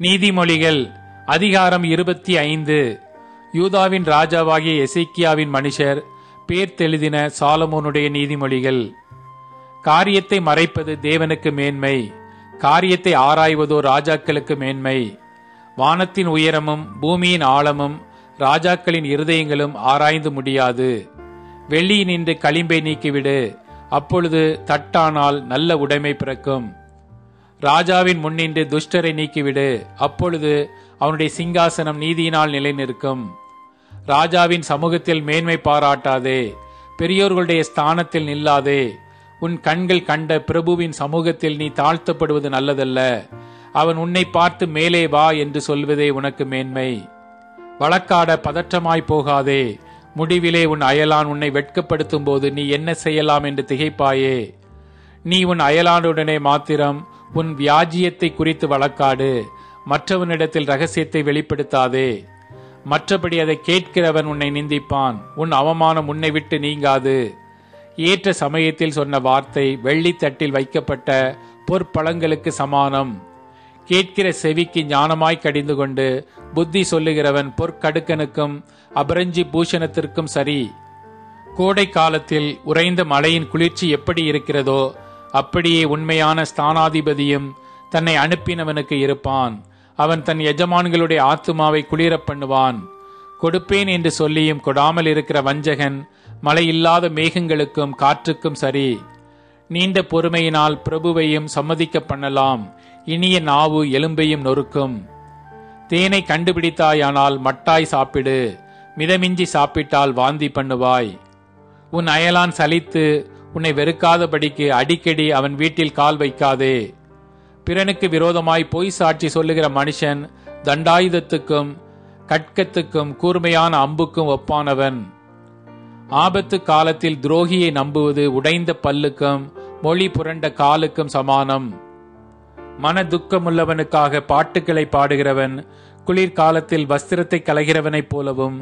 நீதிமொழிகள் அதிகாரம் 25. யூதாவின் ராஜாவாகிய எசேக்கியாவின் மனுஷர் பேர்த்தெழுதின சாலமோனுடைய நீதிமொழிகள். காரியத்தை மறைப்பது தேவனுக்கு மேன்மை, காரியத்தை ஆராய்வதோ ராஜாக்களுக்கு மேன்மை. வானத்தின் உயரமும் பூமியின் ஆழமும் ராஜாக்களின் இருதயங்களும் ஆராய்ந்து முடியாது. வெள்ளியினின்று களிம்பை நீக்கிவிடு, அப்பொழுது தட்டானால் நல்ல உடைமை பிறக்கும். ராஜாவின் முன்னின்று துஷ்டரை நீக்கிவிடு, அப்பொழுது அவனுடைய சிங்காசனம் நீதியினால் நிலை நிற்கும். ராஜாவின் சமூகத்தில் மேன்மை பாராட்டாதே, பெரியோர்களுடைய ஸ்தானத்தில் நில்லாதே. உன் கண்கள் கண்ட பிரபுவின் சமூகத்தில் நீ தாழ்த்தப்படுவது நல்லதல்ல. அவன் உன்னை பார்த்து மேலே வா என்று சொல்வதே உனக்கு மேன்மை. வழக்காட பதற்றமாய் போகாதே, முடிவிலே உன் அயலான் உன்னை வெட்கப்படுத்தும் போது நீ என்ன செய்யலாம் என்று திகைப்பாயே. நீ உன் அயலானுடனே மாத்திரம் உன் வியாஜியத்தை குறித்து வழக்காடு, மற்றவனிடத்தில் ரகசியத்தை வெளிப்படுத்தாதே. மற்றபடி அதை கேட்கிறவன் உன்னை நிந்திப்பான், உன் அவமானம் உன்னை விட்டு நீங்காது. ஏற்ற சமயத்தில் சொன்ன வார்த்தை வெள்ளித்தட்டில் வைக்கப்பட்ட பொற்பழங்களுக்கு சமானம். கேட்கிற செவிக்கு ஞானமாய் கடிந்து கொண்டு புத்தி சொல்லுகிறவன் பொற்கடுக்கனுக்கும் அபரஞ்சி பூஷணத்திற்கும் சரி. கோடை காலத்தில் உறைந்த மழையின் குளிர்ச்சி எப்படி இருக்கிறதோ அப்படியே உண்மையான ஸ்தானாதிபதியும் தன்னை அனுப்பினவனுக்கு இருப்பான். அவன் தன் எஜமான்களுடைய ஆத்துமாவை குளிர பண்ணுவான். கொடுப்பேன் என்று சொல்லியும் கொடாமல் இருக்கிற வஞ்சகன் மழை இல்லாத மேகங்களுக்கும் காற்றுக்கும் சரி. நீண்ட பொறுமையினால் பிரபுவையும் சம்மதிக்க பண்ணலாம், இனிய நாவு எலும்பையும் நொறுக்கும். தேனை கண்டுபிடித்தாயானால் மட்டாய் சாப்பிடு, மிதமிஞ்சி சாப்பிட்டால் வாந்தி பண்ணுவாய். உன் அயலான் சலித்து உன்னை வெறுக்காதபடிக்கு அடிக்கடி அவன் வீட்டில் கால் வைக்காதே. பிறனுக்கு விரோதமாய் பொய் சாட்சி சொல்லுகிற மனுஷன் தண்டாயுதத்துக்கும் கட்கத்துக்கும் கூர்மையான அம்புக்கும் ஒப்பானவன். ஆபத்து காலத்தில் துரோகியை நம்புவது உடைந்த பல்லுக்கும் மொழி புரண்ட காலுக்கும் சமானம். மன துக்கமுள்ளவனுக்காக பாட்டுக்களை பாடுகிறவன் குளிர்காலத்தில் வஸ்திரத்தை களைகிறவனைப் போலவும்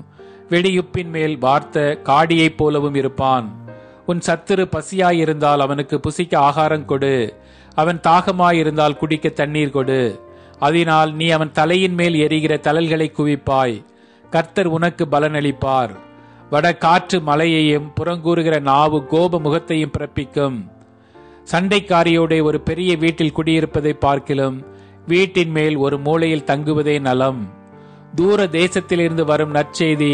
வெடியுப்பின் மேல் வார்த்த காடியைப் போலவும் இருப்பான். உன் சத்துரு பசியாயிருந்தால் அவனுக்கு புசிக்க ஆகாரம் கொடு, அவன் தாகமாயிருந்தால் குடிக்க தண்ணீர் கொடு. அதனால் நீ அவன் தலையின் மேல் எரிகிற தழல்களை குவிப்பாய். கர்த்தர் உனக்கு பலனளிப்பார். வட காற்று மலையையும் புறங்கூறுகிற நாவு கோப முகத்தையும் பிறப்பிக்கும். சண்டைக்காரியோட ஒரு பெரிய வீட்டில் குடியிருப்பதை பார்க்கிலும் வீட்டின் மேல் ஒரு மூலையில் தங்குவதே நலம். தூர தேசத்திலிருந்து வரும் நற்செய்தி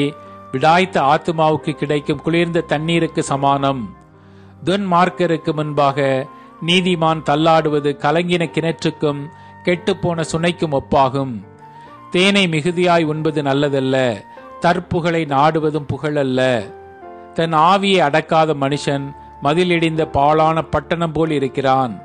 விடாய்த்த ஆத்துமாவுக்கு கிடைக்கும் குளிர்ந்த தண்ணீருக்கு சமானம். துன்மார்க்கருக்கு முன்பாக நீதிமான் தள்ளாடுவது கலங்கின கிணற்றுக்கும் கெட்டுப்போன சுனைக்கும் ஒப்பாகும். தேனை மிகுதியாய் உண்பது நல்லதல்ல, தற்புகழை நாடுவதும் புகழல்ல. தன் ஆவியை அடக்காத மனுஷன் மதிலிடிந்த பாழான பட்டணம் போல் இருக்கிறான்.